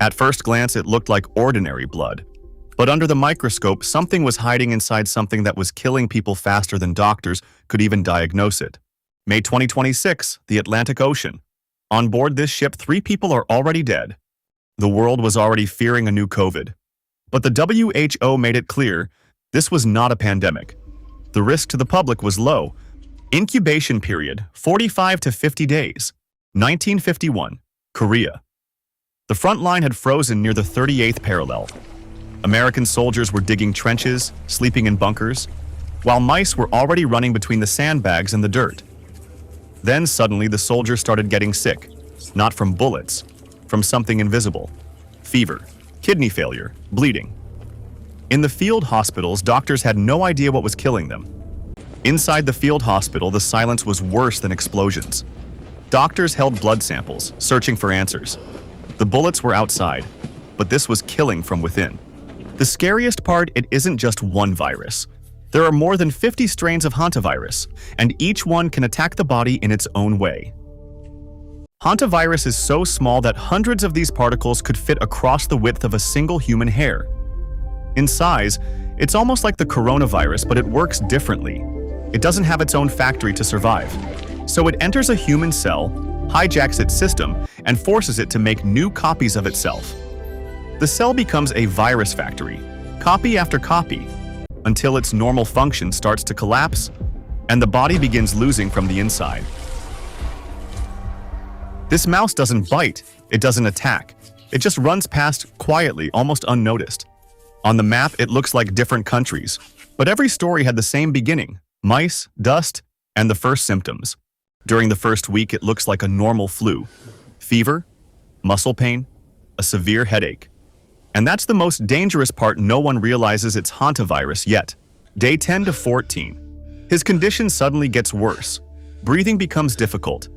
At first glance, it looked like ordinary blood. But under the microscope, something was hiding inside something that was killing people faster than doctors could even diagnose it. May 2026, the Atlantic Ocean. On board this ship, 3 people are already dead. The world was already fearing a new COVID. But the WHO made it clear this was not a pandemic. The risk to the public was low. Incubation period, 45 to 50 days. 1951, Korea. The front line had frozen near the 38th parallel. American soldiers were digging trenches, sleeping in bunkers, while mice were already running between the sandbags and the dirt. Then suddenly the soldiers started getting sick, not from bullets, from something invisible. Fever, kidney failure, bleeding. In the field hospitals, doctors had no idea what was killing them. Inside the field hospital, the silence was worse than explosions. Doctors held blood samples, searching for answers. The bullets were outside, but this was killing from within. The scariest part, it isn't just one virus. There are more than 50 strains of hantavirus, and each one can attack the body in its own way. Hantavirus is so small that hundreds of these particles could fit across the width of a single human hair. In size, it's almost like the coronavirus, but it works differently. It doesn't have its own factory to survive. So it enters a human cell, hijacks its system, and forces it to make new copies of itself. The cell becomes a virus factory, copy after copy, until its normal function starts to collapse and the body begins losing from the inside. This mouse doesn't bite, it doesn't attack. It just runs past quietly, almost unnoticed. On the map, it looks like different countries, but every story had the same beginning: mice, dust, and the first symptoms. During the first week, it looks like a normal flu. Fever, muscle pain, a severe headache. And that's the most dangerous part. No one realizes it's hantavirus yet. Day 10 to 14. His condition suddenly gets worse. Breathing becomes difficult.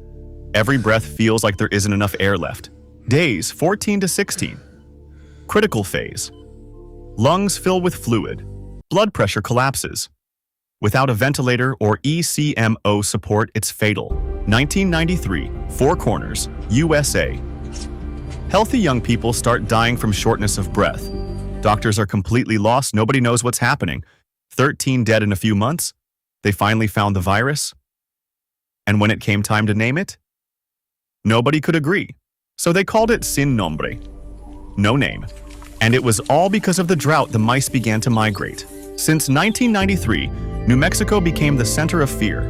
Every breath feels like there isn't enough air left. Days 14 to 16. Critical phase. Lungs fill with fluid. Blood pressure collapses. Without a ventilator or ECMO support, it's fatal. 1993, Four Corners, USA. Healthy young people start dying from shortness of breath. Doctors are completely lost, nobody knows what's happening. 13 dead in a few months. They finally found the virus. And when it came time to name it, nobody could agree. So they called it sin nombre. No name. And it was all because of the drought the mice began to migrate. Since 1993, New Mexico became the center of fear.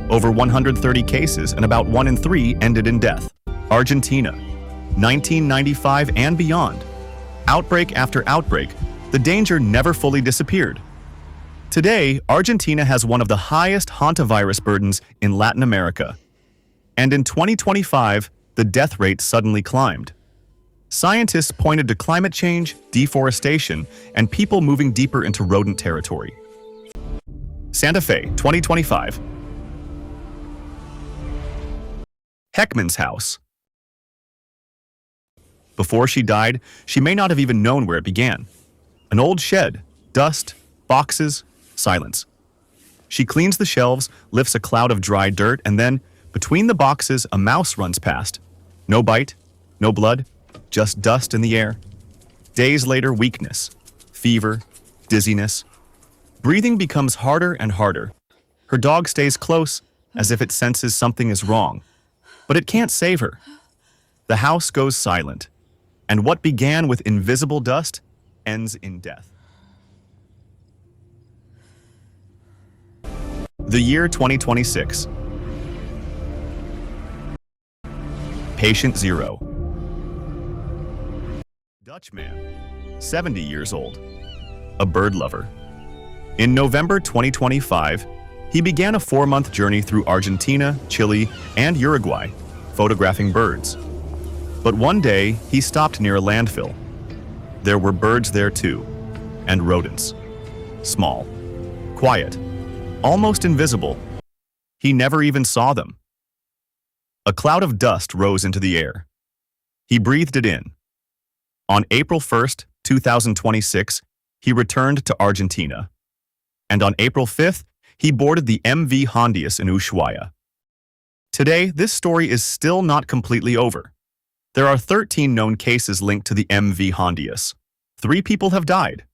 Over 130 cases and about 1 in 3 ended in death. Argentina, 1995 and beyond. Outbreak after outbreak, the danger never fully disappeared. Today, Argentina has one of the highest hantavirus burdens in Latin America. And in 2025, the death rate suddenly climbed. Scientists pointed to climate change, deforestation, and people moving deeper into rodent territory. Santa Fe, 2025. Heckman's house. Before she died, she may not have even known where it began. An old shed, dust, boxes, silence. She cleans the shelves, lifts a cloud of dry dirt, and then, between the boxes, a mouse runs past. No bite, no blood, just dust in the air. Days later, weakness, fever, dizziness. Breathing becomes harder and harder. Her dog stays close, as if it senses something is wrong. But it can't save her. The house goes silent. And what began with invisible dust ends in death. The year 2026. Patient 0. Dutch man, 70 years old, a bird lover. In November 2025, he began a 4-month journey through Argentina, Chile, and Uruguay, photographing birds. But one day, he stopped near a landfill. There were birds there too, and rodents. Small, quiet, almost invisible. He never even saw them. A cloud of dust rose into the air. He breathed it in. On April 1st, 2026, he returned to Argentina. And on April 5th, he boarded the MV Hondius in Ushuaia. Today, this story is still not completely over. There are 13 known cases linked to the MV Hondius. 3 people have died.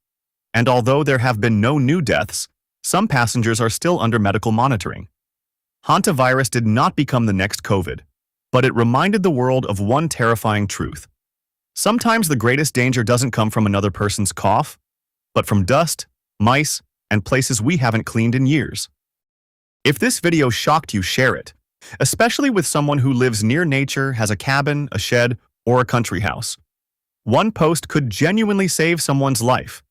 And although there have been no new deaths, some passengers are still under medical monitoring. Hantavirus did not become the next COVID, but it reminded the world of one terrifying truth. Sometimes the greatest danger doesn't come from another person's cough, but from dust, mice, and places we haven't cleaned in years. If this video shocked you, share it, especially with someone who lives near nature, has a cabin, a shed, or a country house. One post could genuinely save someone's life.